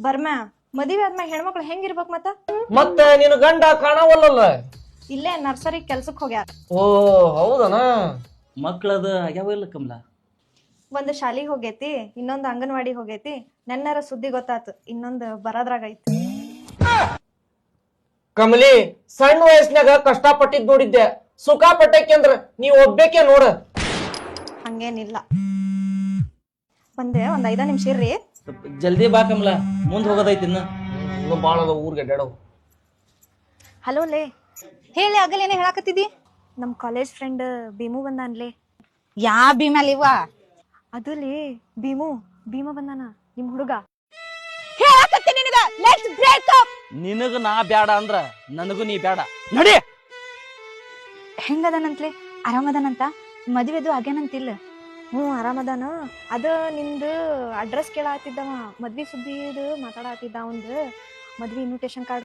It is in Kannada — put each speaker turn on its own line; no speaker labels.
ಬರ್ಮ್ಯಾ ಮದುವೆ ಆದ್ಮ್ಯಾಗ ಹೆಣ್ಮಕ್ಳು ಹೆಂಗಿರ್ಬೇಕ್
ಮತ್ತೆ ನಿನ್ ಗಂಡ ಕಾಣವಲ್ಲಲ್ಲ.
ಇಲ್ಲೇ ನರ್ಸರಿ ಕೆಲ್ಸಕ್ ಹೋಗ್ಯಾರ.
ಓ ಹೌದನ.
ಮಕ್ಳದ ಆಗ್ಯಾವ ಇಲ್ಲ ಕಮಲ?
ಒಂದ್ ಶಾಲಿಗ್ ಹೋಗೇತಿ, ಇನ್ನೊಂದ್ ಅಂಗನವಾಡಿ ಹೋಗೇತಿ. ನೆನ್ನರ ಸುದ್ದಿ ಗೊತ್ತಾತು, ಇನ್ನೊಂದ್ ಬರದ್ರಾಗ ಐತಿ.
ಕಮಲಿ, ಸಣ್ಣ ವಯಸ್ಸಿನಾಗ ಕಷ್ಟಪಟ್ಟಿದ್ ನೋಡಿದ್ದೆ, ಸುಖ ಪಟ್ಟಕ್ಕೆ ಅಂದ್ರ ನೀವ್ ಒಬ್ಬೇಕೆ ನೋಡ.
ಹಂಗೇನಿಲ್ಲ. ಒಂದ್ 5 ನಿಮಿಷ ಇರ್ರಿ.
ಜಲ್ದಿ ಬಾ ಕಮಲ, ಮುಂದ್ ಹೋಗೋದೈತಿ ಇನ್ನ.
ಬಾಳ ಊರ್ಗೆ ಅಡ್ಯಾಡವು.
ಹಲೋ ಲೇ,
ಹೇಳಿ ಆಗಲ್ ಏನೇ ಹೇಳಾಕತ್ತಿದಿ?
ನಮ್ ಕಾಲೇಜ್ ಫ್ರೆಂಡ್ ಭೀಮು ಬಂದಾನ್ಲೇ.
ಯಾ ಭೀಮಲ್ ಇವ?
ಅದು ಲೇ ಭೀಮ ಬಂದಾನ, ನಿಮ್ ಹುಡುಗ.
ಹೇಳಾಕತ್ತೀನಿ ನಿನಗ, ಲೆಟ್ಸ್ ಬ್ರೇಕ್ ಅಪ್.
ನಿನಗ ನಾ ಬ್ಯಾಡ ಅಂದ್ರ ನನಗೂ ನೀ ಬ್ಯಾಡ, ನಡಿ.
ಹೆಂಗದನಂತ್ಲೆ? ಆರಾಮದನಂತ? ಮದ್ವೆದು ಆಗ್ಯಾನಂತಿಲ್ಲ? ಆರಾಮದಾನ. ಅದ ನಿಂದು ಅಡ್ರೆಸ್ ಕೇಳಾತಿದ್ದವ, ಮದ್ವಿ ಸುದ್ದಿದು ಮಾತಾಡತ್ತಿದ್ದ. ಅವಂದು ಮದ್ವಿ ಇನ್ವಿಟೇಷನ್ ಕಾರ್ಡ್